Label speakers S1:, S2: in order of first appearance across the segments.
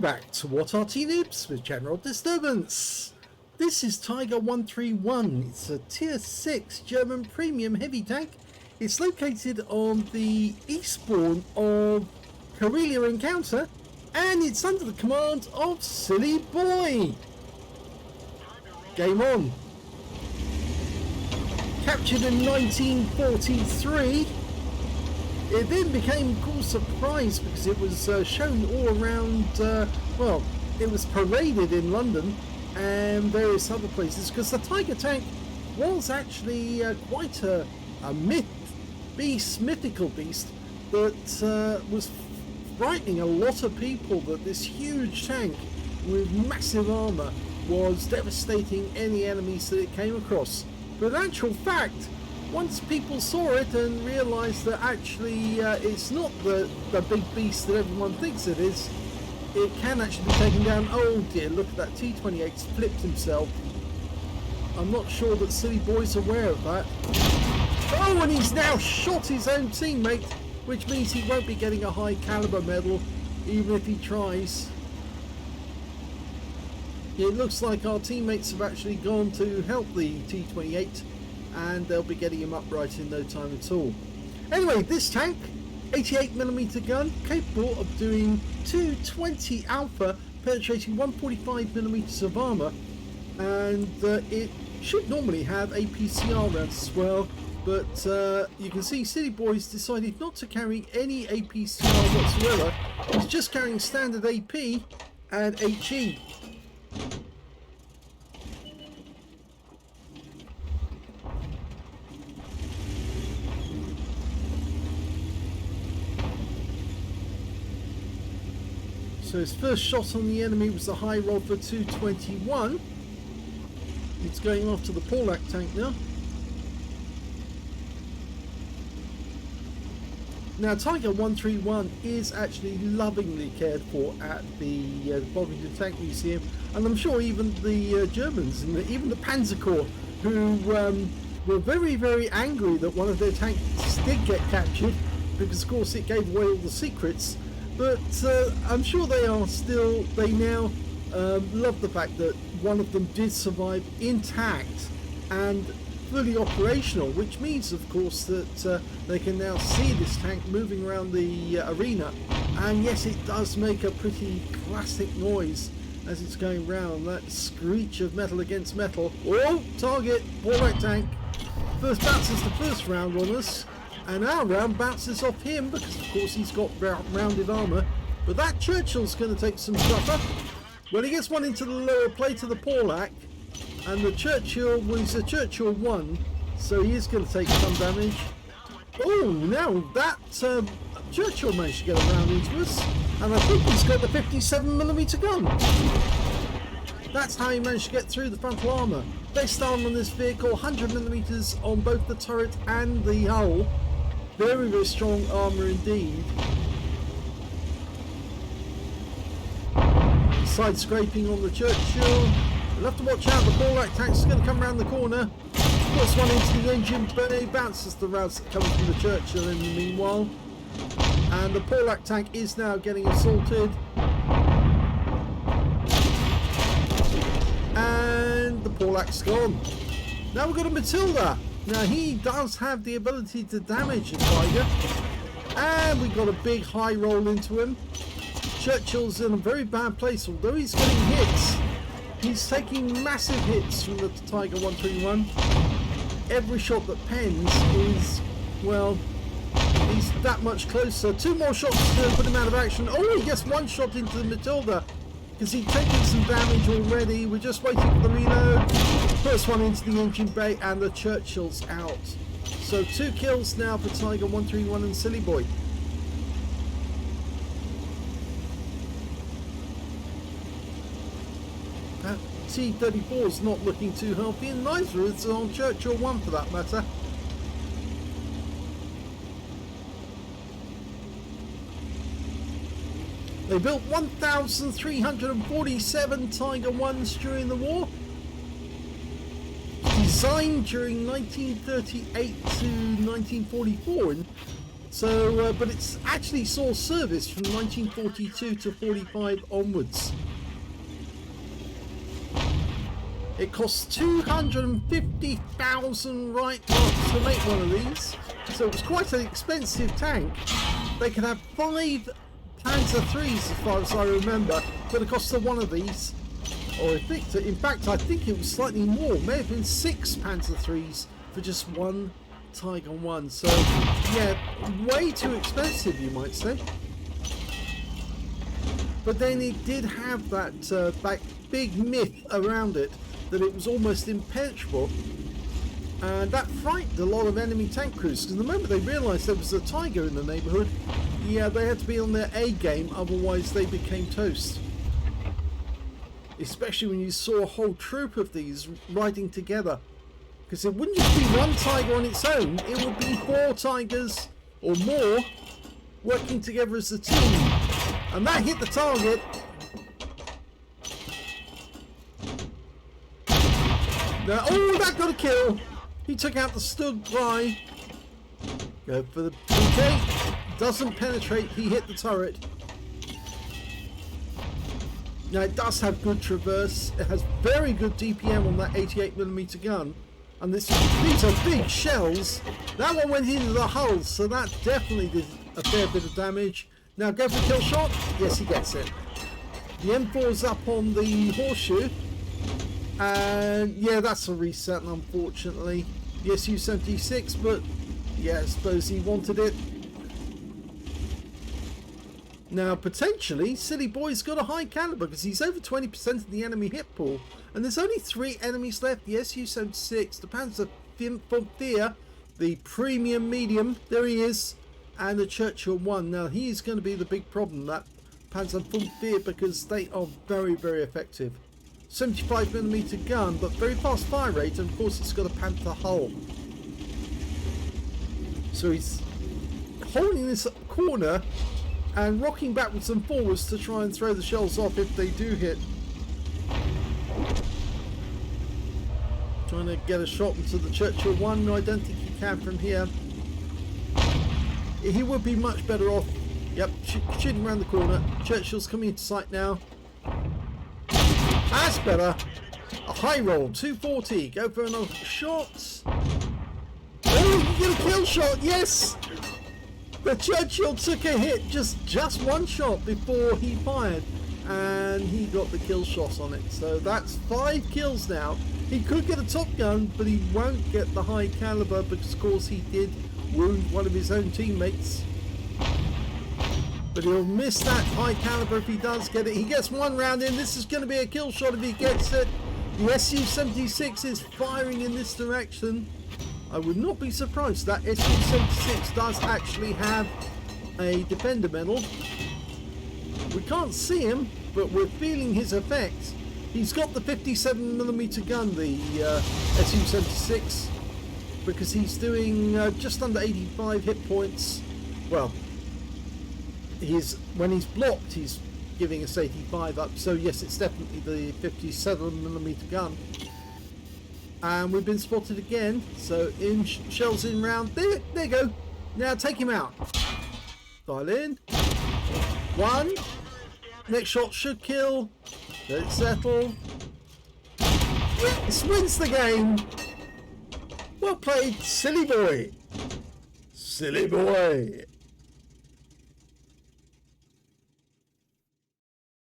S1: back to What Arty Noobs with General Disturbance. This is Tiger 131. It's a tier 6 German premium heavy tank. It's located on the eastbourne of Karelia Encounter, and it's under the command of Silly Boy. Game on. Captured in 1943. It then became, of course, a prize because it was shown all around, well, it was paraded in London and various other places, because the Tiger tank was actually quite a mythical beast that was frightening a lot of people, that this huge tank with massive armour was devastating any enemies that it came across. But in actual fact, once people saw it and realised that actually it's not the big beast that everyone thinks it is, it can actually be taken down. Oh dear, look at that, T-28's flipped himself. I'm not sure that Silly Boy's aware of that. Oh, and he's now shot his own teammate, which means he won't be getting a high caliber medal, even if he tries. It looks like our teammates have actually gone to help the T-28, and they'll be getting him upright in no time at all. Anyway, this tank, 88mm gun, capable of doing 220 alpha, penetrating 145mm of armour, and it should normally have APCR rounds as well, but you can see Silly Boy's decided not to carry any APCR whatsoever. He's just carrying standard AP and HE. So his first shot on the enemy was a high roll for 221. It's going after the Paulak tank now. Now Tiger 131 is actually lovingly cared for at the Bovington Tank Museum, and I'm sure even the Germans and even the Panzer Corps, who were very, very angry that one of their tanks did get captured, because of course it gave away all the secrets. But I'm sure they now love the fact that one of them did survive intact and fully operational, which means of course that they can now see this tank moving around the arena. And yes, it does make a pretty classic noise as it's going round, that screech of metal against metal. Oh, target, Paulak tank. First bounces the first round on us. And our round bounces off him because of course he's got rounded armour. But that Churchill's going to take some supper. Well, he gets one into the lower plate of the Paulak, and the Churchill was a Churchill 1, so he is going to take some damage. Oh, now that Churchill managed to get a round into us, and I think he's got the 57mm gun. That's how he managed to get through the frontal armour. Best armour on this vehicle, 100mm on both the turret and the hull. Very, very strong armour indeed. Side scraping on the Churchill. We'll have to watch out, the Paulak tank is going to come around the corner. Puts one into the engine, but it bounces the rounds coming from the Churchill in the meanwhile. And the Paulak tank is now getting assaulted. And the Paulak's gone. Now we've got a Matilda. Now he does have the ability to damage a Tiger, and we got a big high roll into him. Churchill's in a very bad place, although he's getting hits. He's taking massive hits from the Tiger 131. Every shot that pens is, well, he's that much closer. Two more shots to put him out of action. Oh, he gets one shot into the Matilda because he's taking some damage already. We're just waiting for the reload. First one into the engine bay, and the Churchill's out. So 2 kills now for Tiger 131 and Silly Boy. That T-34 is not looking too healthy, and neither is on Churchill 1 for that matter. They built 1,347 Tiger 1s during the war. Designed during 1938 to 1944, and So, but it's actually saw service from 1942 to 45 onwards. It costs 250,000 right marks to make one of these, so it was quite an expensive tank. They can have 5 Panzer IIIs as far as I remember for the cost of one of these. Or in fact, I think it was slightly more. It may have been 6 Panzer IIIs for just one Tiger 1. So, yeah, way too expensive, you might say. But then it did have that big myth around it that it was almost impenetrable. And that frightened a lot of enemy tank crews, because the moment they realised there was a Tiger in the neighbourhood, yeah, they had to be on their A game, otherwise they became toast. Especially when you saw a whole troop of these riding together. Because it wouldn't just be one Tiger on its own, it would be 4 Tigers or more working together as a team. And that hit the target. Now, oh, that got a kill. He took out the stud guy. Go for the PK. Doesn't penetrate. He hit the turret. Now, it does have good traverse. It has very good DPM on that 88mm gun. And these are big shells. That one went into the hull, so that definitely did a fair bit of damage. Now, go for kill shot. Yes, he gets it. The M4's up on the horseshoe. And yeah, that's a reset, unfortunately. The Su-76, but yeah, I suppose he wanted it. Now, potentially, Silly Boy's got a high caliber because he's over 20% of the enemy hit pool. And there's only 3 enemies left. The Su-76, the Panzer Fünftier, the premium medium, there he is, and the Churchill 1. Now, he's going to be the big problem, that Panzer Fünftier, because they are very, very effective. 75mm gun, but very fast fire rate, and of course it's got a Panther hull. So he's holding this corner and rocking backwards and forwards to try and throw the shells off if they do hit. Trying to get a shot into the Churchill 1. No, I don't think he can from here. He would be much better off. Yep, shooting around the corner. Churchill's coming into sight now. That's better. A high roll, 240. Go for another shot. Oh, you get a kill shot. Yes. The Churchill took a hit, just one shot before he fired, and he got the kill shot on it. So that's 5 kills now. He could get a Top Gun, but he won't get the high caliber because, of course, he did wound one of his own teammates. But he'll miss that high caliber if he does get it. He gets 1 round in. This is going to be a kill shot if he gets it. The Su-76 is firing in this direction. I would not be surprised that Su-76 does actually have a Defender medal. We can't see him, but we're feeling his effect. He's got the 57mm gun, the Su-76, because he's doing just under 85 hit points. Well, when he's blocked, he's giving us 85 up. So yes, it's definitely the 57mm gun. And we've been spotted again. So in shells in round. There you go. Now take him out. Dial in. 1. Next shot should kill. Let it settle. Yes, wins the game. Well played, Silly Boy. Silly Boy.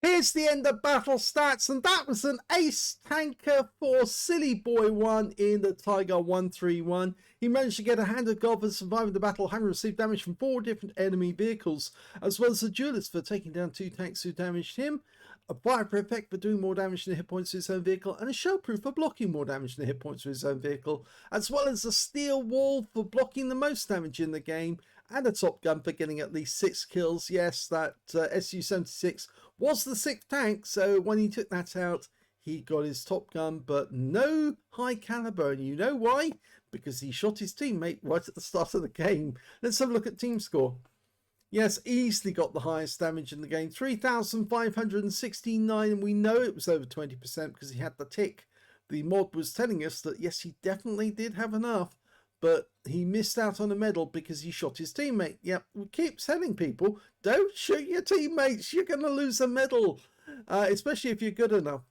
S1: Here's the end of battle stats, and that was an ace tanker for Silly Boy 1 in the Tiger 131. He managed to get a hand of God for surviving the battle, having received damage from 4 different enemy vehicles, as well as a duelist for taking down 2 tanks who damaged him, a fireproof effect for doing more damage than the hit points to his own vehicle, and a shellproof for blocking more damage than the hit points to his own vehicle, as well as a steel wall for blocking the most damage in the game, and a Top Gun for getting at least 6 kills. Yes, that Su-76 was the 6th tank, so when he took that out, he got his Top Gun, but no high caliber. And you know why? Because he shot his teammate right at the start of the game. Let's have a look at team score. Yes, easily got the highest damage in the game, 3,569, and we know it was over 20% because he had the tick. The mod was telling us that yes, he definitely did have enough, but he missed out on a medal because he shot his teammate. Yep, we keep telling people, don't shoot your teammates, you're going to lose a medal, especially if you're good enough.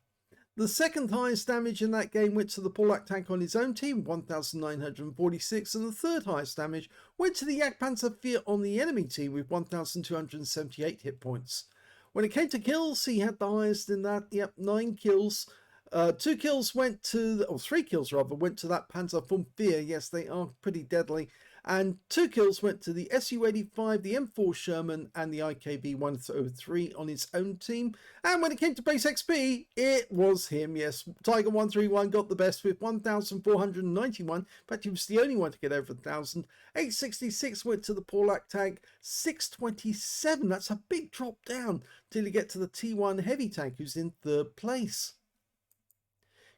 S1: The second highest damage in that game went to the Polak tank on his own team, 1,946, and the third highest damage went to the Jagdpanzer IV on the enemy team with 1,278 hit points. When it came to kills, he had the highest in that, yep, 9 kills. 2 kills went to, or 3 kills rather, went to that Panzer IV. Yes, they are pretty deadly. And 2 kills went to the Su-85, the M4 Sherman, and the IKB-103 on his own team. And when it came to base XP, it was him, yes. Tiger 131 got the best with 1,491. In fact, he was the only one to get over 1,000. 866 went to the Polak tank. 627, that's a big drop down till you get to the T1 heavy tank, who's in third place.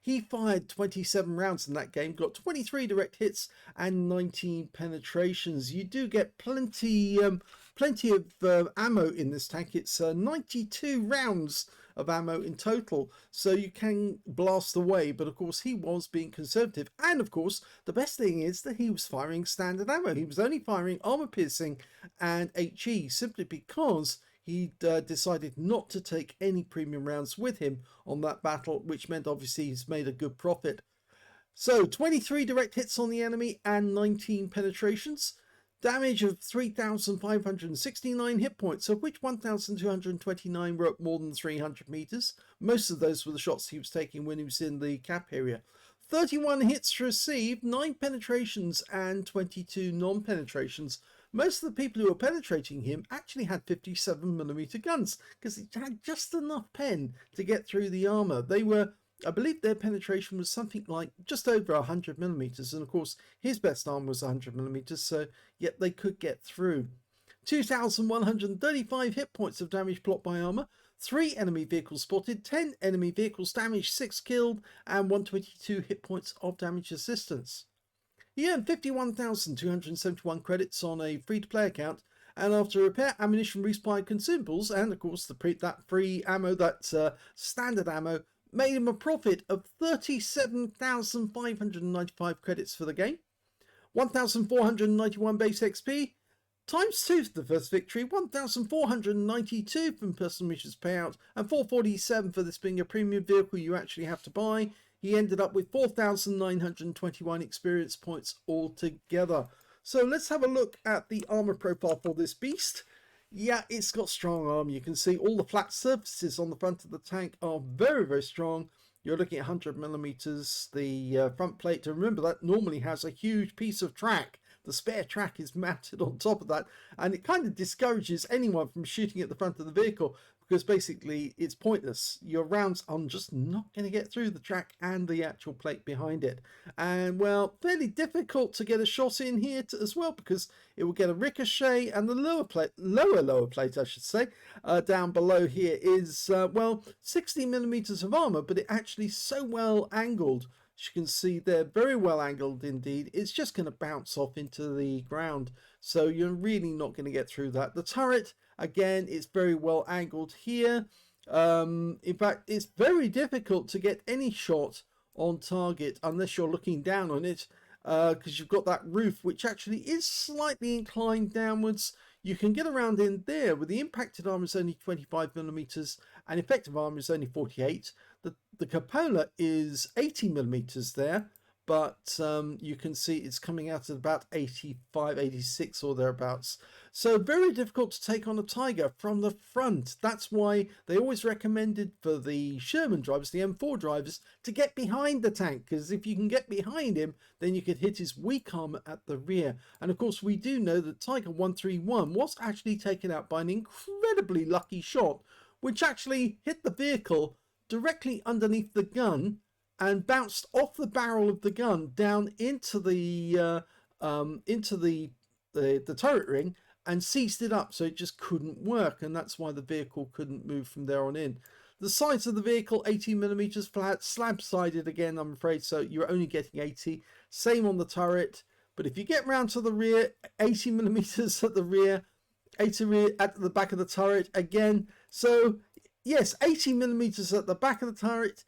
S1: He fired 27 rounds in that game, got 23 direct hits and 19 penetrations. You do get plenty of ammo in this tank. It's 92 rounds of ammo in total, so you can blast away. But of course, he was being conservative. And of course, the best thing is that he was firing standard ammo. He was only firing armor piercing and HE simply because he decided not to take any premium rounds with him on that battle, which meant obviously he's made a good profit. So 23 direct hits on the enemy and 19 penetrations. Damage of 3,569 hit points, of which 1,229 were at more than 300 meters. Most of those were the shots he was taking when he was in the cap area. 31 hits received, 9 penetrations and 22 non-penetrations. Most of the people who were penetrating him actually had 57mm guns because it had just enough pen to get through the armor. They were, I believe their penetration was something like just over 100mm, and of course his best armor was 100mm, so yet they could get through. 2,135 hit points of damage blocked by armor, 3 enemy vehicles spotted, 10 enemy vehicles damaged, 6 killed, and 122 hit points of damage assistance. He earned 51,271 credits on a free-to-play account, and after repair, ammunition, resupply, consumables, and of course that free ammo, that standard ammo, made him a profit of 37,595 credits for the game. 1,491 base XP, times 2 for the first victory, 1,492 from personal missions payout, and 447 for this being a premium vehicle you actually have to buy. He ended up with 4,921 experience points altogether. So let's have a look at the armor profile for this beast. Yeah, it's got strong armor. You can see all the flat surfaces on the front of the tank are very, very strong. You're looking at 100mm. The front plate, to remember, that normally has a huge piece of track. The spare track is mounted on top of that, and it kind of discourages anyone from shooting at the front of the vehicle because basically it's pointless. Your rounds are just not going to get through the track and the actual plate behind it. And well, fairly difficult to get a shot in here as well because it will get a ricochet, and the lower plate I should say, down below here is, well, 60mm of armor, but it actually so well angled. As you can see, they're very well angled indeed. It's just going to bounce off into the ground, so you're really not going to get through that. The turret, again, is very well angled here. In fact, it's very difficult to get any shot on target unless you're looking down on it, because you've got that roof which actually is slightly inclined downwards. You can get around in there with the impacted armor is only 25mm and effective armor is only 48. The cupola is 80mm there, but you can see it's coming out at about 85, 86 or thereabouts. So very difficult to take on a Tiger from the front. That's why they always recommended for the Sherman drivers, the M4 drivers, to get behind the tank, because if you can get behind him, then you could hit his weak armor at the rear. And of course, we do know that Tiger 131 was actually taken out by an incredibly lucky shot, which actually hit the vehicle directly underneath the gun and bounced off the barrel of the gun down into the turret ring and seized it up, so it just couldn't work, and that's why the vehicle couldn't move from there on in. The sides of the vehicle, 18mm flat, slab sided again, I'm afraid, so you're only getting 80. Same on the turret, but if you get round to the rear, 80mm at the rear, 80 at the back of the turret again. So yes, 80mm at the back of the turret,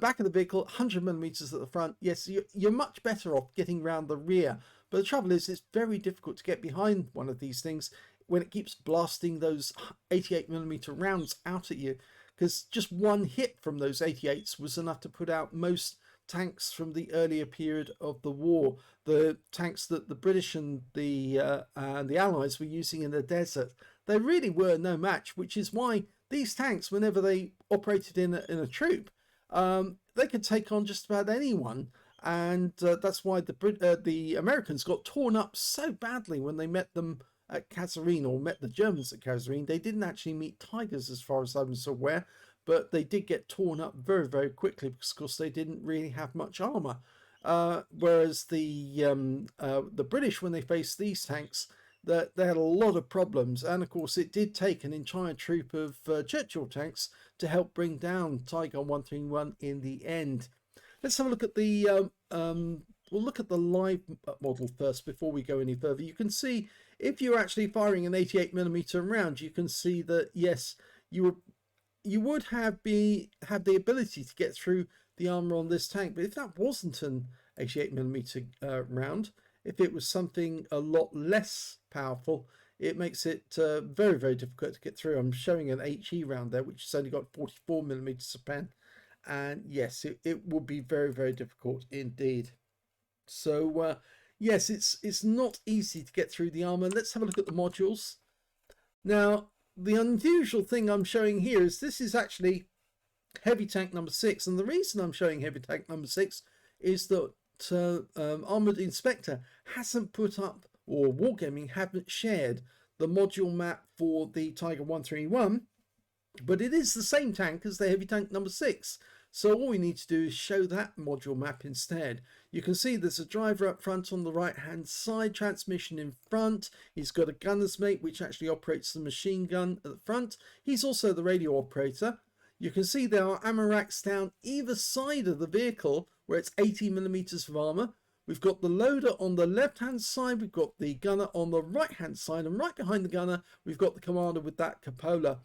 S1: back of the vehicle, 100mm at the front. Yes, you're much better off getting round the rear. But the trouble is, it's very difficult to get behind one of these things when it keeps blasting those 88mm rounds out at you, because just one hit from those 88s was enough to put out most tanks from the earlier period of the war, the tanks that the British and the Allies were using in the desert. They really were no match, which is why these tanks, whenever they operated in a troop, they could take on just about anyone. And that's why the Americans got torn up so badly when they met them at Kasserine, or met the Germans at Kasserine. They didn't actually meet Tigers as far as I was aware, but they did get torn up very, very quickly because, of course, they didn't really have much armor. Whereas the British, when they faced these tanks, they had a lot of problems. And, of course, it did take an entire troop of Churchill tanks to help bring down Tiger 131 in the end. Let's have a look at the we'll look at the live model first before we go any further. You can see if you're actually firing an 88mm round, you can see that yes, you would have the ability to get through the armor on this tank. But if that wasn't an 88mm round, if it was something a lot less powerful, it makes it very, very difficult to get through. I'm showing an HE round there, which has only got 44mm of pen. And yes, it would be very, very difficult indeed. So yes, it's not easy to get through the armor. Let's have a look at the modules. Now, the unusual thing I'm showing here is this is actually heavy tank number 6. And the reason I'm showing heavy tank number 6 is that Armored Inspector hasn't put up, or Wargaming haven't shared the module map for the Tiger 131. But it is the same tank as the heavy tank number 6. So all we need to do is show that module map instead. You can see there's a driver up front on the right hand side, transmission in front. He's got a gunner's mate which actually operates the machine gun at the front. He's also the radio operator. You can see there are ammo racks down either side of the vehicle where it's 80mm of armor. We've got the loader on the left hand side, we've got the gunner on the right hand side, and right behind the gunner we've got the commander with that cupola.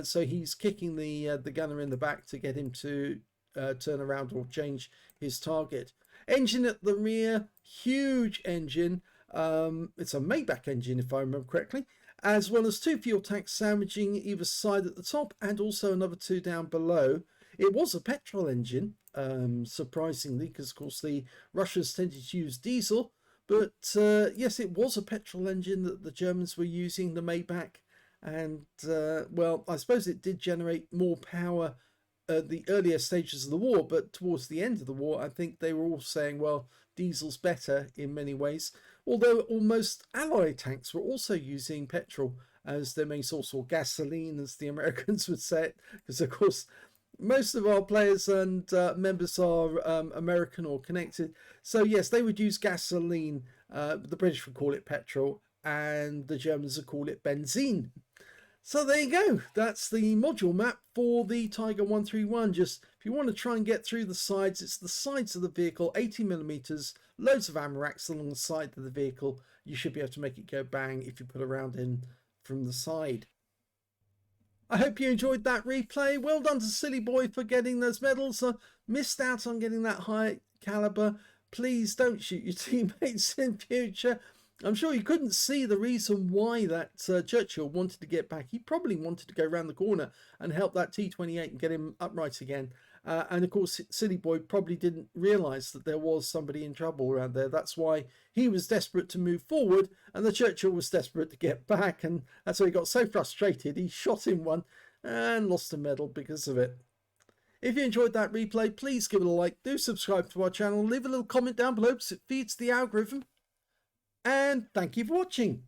S1: So he's kicking the gunner in the back to get him to turn around or change his target. Engine at the rear, huge engine. It's a Maybach engine if I remember correctly, as well as 2 fuel tanks sandwiching either side at the top and also another 2 down below. It was a petrol engine, surprisingly, because of course the Russians tended to use diesel. But yes, it was a petrol engine that the Germans were using, the Maybach. And well, I suppose it did generate more power at the earlier stages of the war, but towards the end of the war I think they were all saying, well, diesel's better in many ways, although almost Allied tanks were also using petrol as their main source, or gasoline as the Americans would say it, because of course most of our players and members are American or connected. So yes, they would use gasoline, the British would call it petrol, and the Germans would call it benzene. So there you go, that's the module map for the Tiger 131. Just if you want to try and get through the sides, it's the sides of the vehicle, 80mm, loads of ammo racks along the side of the vehicle. You should be able to make it go bang if you put a round in from the side. I hope you enjoyed that replay. Well done to Silly Boy for getting those medals. Missed out on getting that high caliber. Please don't shoot your teammates in future. I'm sure you couldn't see the reason why that Churchill wanted to get back. He probably wanted to go around the corner and help that T-28 and get him upright again. And of course, Silly Boy probably didn't realise that there was somebody in trouble around there. That's why he was desperate to move forward and the Churchill was desperate to get back. And that's why he got so frustrated. He shot him one and lost a medal because of it. If you enjoyed that replay, please give it a like. Do subscribe to our channel. Leave a little comment down below because it feeds the algorithm. And thank you for watching.